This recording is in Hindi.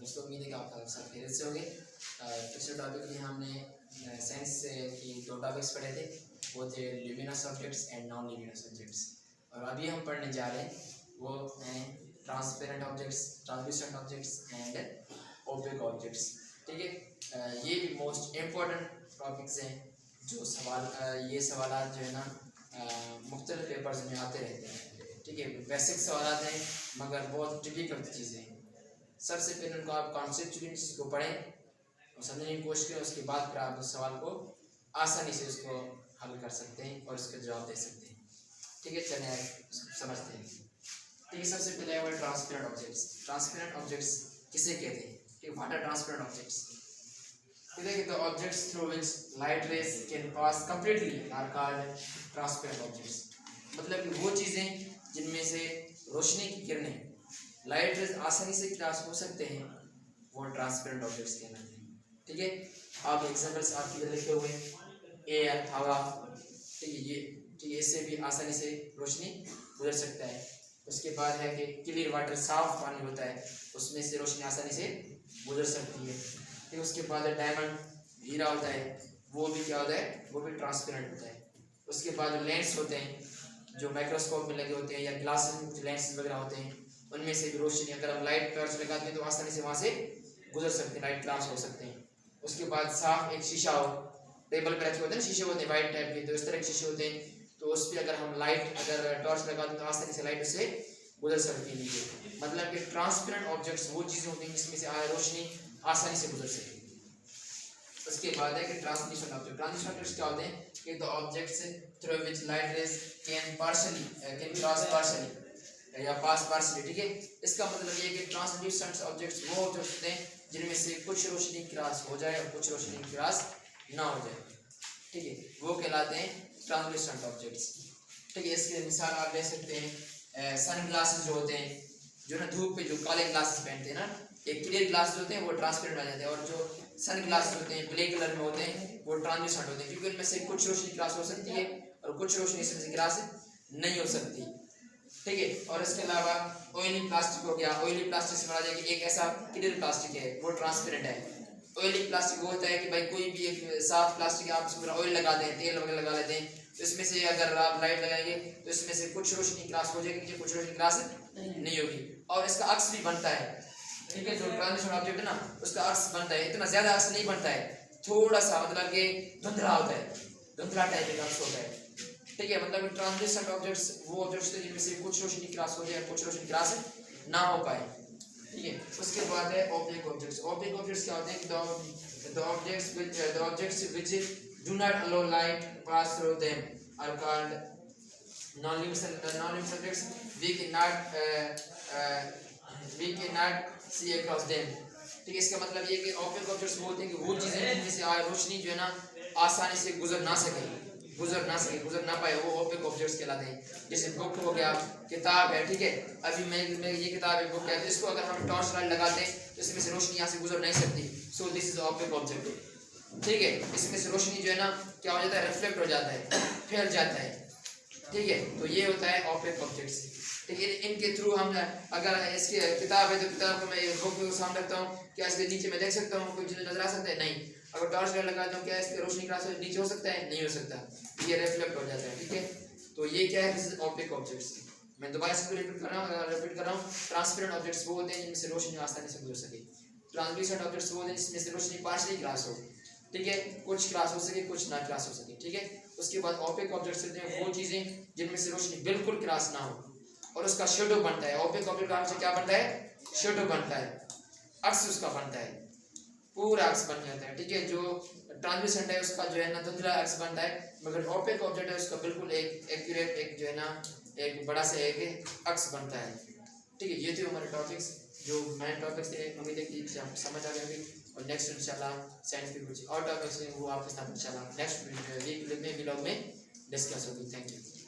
दोस्तों उम्मीद है कि आप सब खैरियत से होंगे। पिछले टॉपिक में हमने साइंस की 2 टॉपिक्स पढ़े थे, वो थे luminous objects and non luminous objects. और अभी हम पढ़ने जा रहे हैं वो हैं transparent objects, translucent objects and opaque objects. ठीक है, ये भी मोस्ट इम्पोर्टेंट टॉपिक्स हैं जो ये सवाल जो है ना मुख्तलिफ पेपर्स में आते रहते हैं। ठीक है, बेसिक सवाल हैं मगर बहुत डिफिकल्ट चीज़ें हैं। सबसे पहले उनको आप कॉन्सेप्चुअली चीज़ को पढ़ें और समझने की कोशिश करें, उसके बाद फिर आप उस सवाल को आसानी से उसको हल कर सकते हैं और उसका जवाब दे सकते हैं। ठीक है, चलिए समझते हैं। ठीक है, सबसे पहले है ट्रांसपेरेंट ऑब्जेक्ट्स। ट्रांसपेरेंट ऑब्जेक्ट्स किसे कहते हैं? ठीक है, what are transparent objects? The objects through which light rays can pass completely are called transparent objects। मतलब कि वो चीज़ें जिनमें से रोशनी की किरणें, लाइट रेज आसानी से क्रॉस हो सकते हैं, वो ट्रांसपेरेंट ऑब्जेक्ट्स कहलाते हैं। ठीक है, आप एग्जांपल्स आपके लिए लिखे हुए हैं, एयर, हवा। ठीक है, इससे भी आसानी से रोशनी गुजर सकता है। उसके बाद है कि क्लियर वाटर, साफ पानी होता है, उसमें से रोशनी आसानी से गुजर सकती है। फिर उसके बाद डायमंड, हीरा होता है, वो भी क्या होता है, वो भी ट्रांसपेरेंट होता है। उसके बाद लेंस होते हैं जो माइक्रोस्कोप में लगे होते हैं या ग्लासेस में कुछ लेंस वगैरह होते हैं, उनमें से भी रोशनी अगर हम लाइट टॉर्च लगाते हैं तो आसानी से वहाँ से गुजर सकते हैं, लाइट क्रॉस हो सकते हैं। उसके बाद साफ एक शीशा हो, टेबल पर रखे होते हैं ना शीशे होते हैं वाइट टाइप के, तो इस तरह के शीशे होते हैं, तो उस पर अगर हम लाइट अगर टॉर्च लगाते हैं तो आसानी से लाइट उससे गुजर सकती है नीचे। मतलब कि ट्रांसपेरेंट ऑब्जेक्ट्स वो चीज़ें होती हैं जिसमें से रोशनी आसानी से गुजर सकती है। उसके बाद है कि ट्रांसमिशन ऑब्जेक्ट। ट्रांसमिशन ऑब्जेक्ट्स क्या होते हैं कि the objects through which light rays can cross partially या पास पार्शियली। ठीक है, इसका मतलब ये है कि ट्रांसल्यूसेंट ऑब्जेक्ट्स वो ऑब्जेक्ट्स होते हैं जिनमें से कुछ रोशनी क्रॉस हो जाए और कुछ रोशनी क्रॉस ना हो जाए। ठीक है, वो कहलाते हैं ट्रांसल्यूसेंट ऑब्जेक्ट्स। ठीक है, इसकी मिसाल आप ले सकते हैं सन ग्लासेस जो होते हैं, जो ना धूप पे जो काले ग्लासेस पहनते हैं ना, एक क्लियर ग्लासेस होते हैं वो ट्रांसपेरेंट आ जाते हैं, और जो सन ग्लासेस होते हैं ब्लैक कलर में होते हैं वो ट्रांसल्यूसेंट होते हैं, क्योंकि उनमें से कुछ रोशनी क्रॉस हो सकती है और कुछ रोशनी इसमें से क्रॉस नहीं हो सकती। ठीक है, और इसके अलावा ऑयली प्लास्टिक हो गया। ऑयली प्लास्टिक से बना जाए कि एक ऐसा क्लियर प्लास्टिक है वो ट्रांसपेरेंट है। ऑयली प्लास्टिक वो होता है कि भाई कोई भी एक साफ प्लास्टिक आप उसमें ऑयल लगा दें, तेल वगैरह लगा लेते हैं, तो इसमें से अगर आप लाइट लगाएंगे तो इसमें से कुछ रोशनी क्रॉस हो जाएगी, कुछ रोशनी क्रॉस नहीं होगी। और इसका अक्स भी बनता है। ठीक है, जो ट्रांजिशन ऑब्जेक्ट है ना उसका अक्स बनता है, इतना ज्यादा अक्स नहीं बनता है, थोड़ा सा मतलब कि धुंधला होता है, धुंधला टाइप का अक्स होता है। ठीक है, मतलब ट्रांजिशन ऑब्जेक्ट्स वो ऑब्जेक्ट्स हैं जिनमें से कुछ रोशनी क्रॉस हो जाए, कुछ रोशनी क्रॉस ना हो पाए। ठीक है, उसके बाद है ओपेक ऑब्जेक्ट्स। ओपेक ऑब्जेक्ट्स क्या होते हैं कि the objects which do not allow light pass through them are called non-luminous objects. We cannot see across them। ठीक है, इसका मतलब ये कि ओपेक ऑब्जेक्ट्स बोलते हैं कि वो चीज़ें जिनमें से रोशनी जो है ना आसानी से गुजर ना पाए, वो ओपेक ऑब्जेक्ट्स कहलाते हैं। जैसे बुक हो गया, किताब है। ठीक है, अभी मैं ये किताब है, बुक है, तो इसको अगर हम टॉर्च लाइट लगाते हैं तो इसमें से रोशनी यहाँ से गुजर नहीं सकती, so this is opaque object. ठीक है, इसमें से रोशनी जो है ना क्या हो जाता है, रिफ्लेक्ट हो जाता है, फैल जाता है। ठीक है, तो ये होता है ओपेक ऑब्जेक्ट्स। ठीक है, इनके थ्रू हम अगर इसकी किताब है तो किताब को मैं बुक के सामने रखता हूँ, क्या इसके नीचे मैं देख सकता हूँ, कोई चीज़ नजर आ सकता है? नहीं। अगर टॉर्च लाइट लगाता हूँ क्या इसकी रोशनी क्रॉस नीचे हो सकता है? नहीं हो सकता, ये रिफ्लेक्ट हो जाता है। ठीक है, तो ये क्या है, ओपेक ऑब्जेक्ट्स। मैं दोबारा इसको रिपीट कर रहा हूँ। ट्रांसपेरेंट ऑब्जेक्ट्स वो होते हैं जिनमें से रोशनी आसानी से गुजर सके। ट्रांसल्यूसेंट ऑब्जेक्ट्स वो होते हैं जिसमें से रोशनी पार्शियली क्रॉस हो। ठीक है, कुछ क्रॉस हो सके, कुछ ना क्रॉस हो सके। ठीक है, उसके बाद ओपेक ऑब्जेक्ट्स होते हैं वो चीज़ें जिनमें से रोशनी बिल्कुल क्रॉस ना हो और उसका शेडो बनता है। ओपेक ऑब्जेक्ट का से क्या बनता है, शेडो बनता है, अक्स उसका बनता है, पूरा अक्स बन जाता है। ठीक है, जो ट्रांसल्यूसेंट है उसका जो है ना धुंधला अक्स बनता है, मगर ओपेक ऑब्जेक्ट है उसका बिल्कुल एक एक्यूरेट एक जो है ना एक बड़ा सा एक अक्स बनता है। ठीक है, ये थे हमारे टॉपिक्स, जो मेन टॉपिक्स थे। उम्मीद है कि आपको समझ आ गए और नेक्स्ट इंशाल्लाह साइंस के कुछ और टॉपिक्स हैं वो आपके साथ इंशाल्लाह नेक्स्ट वीक में व्लॉग में डिस्कस होगी। Thank you.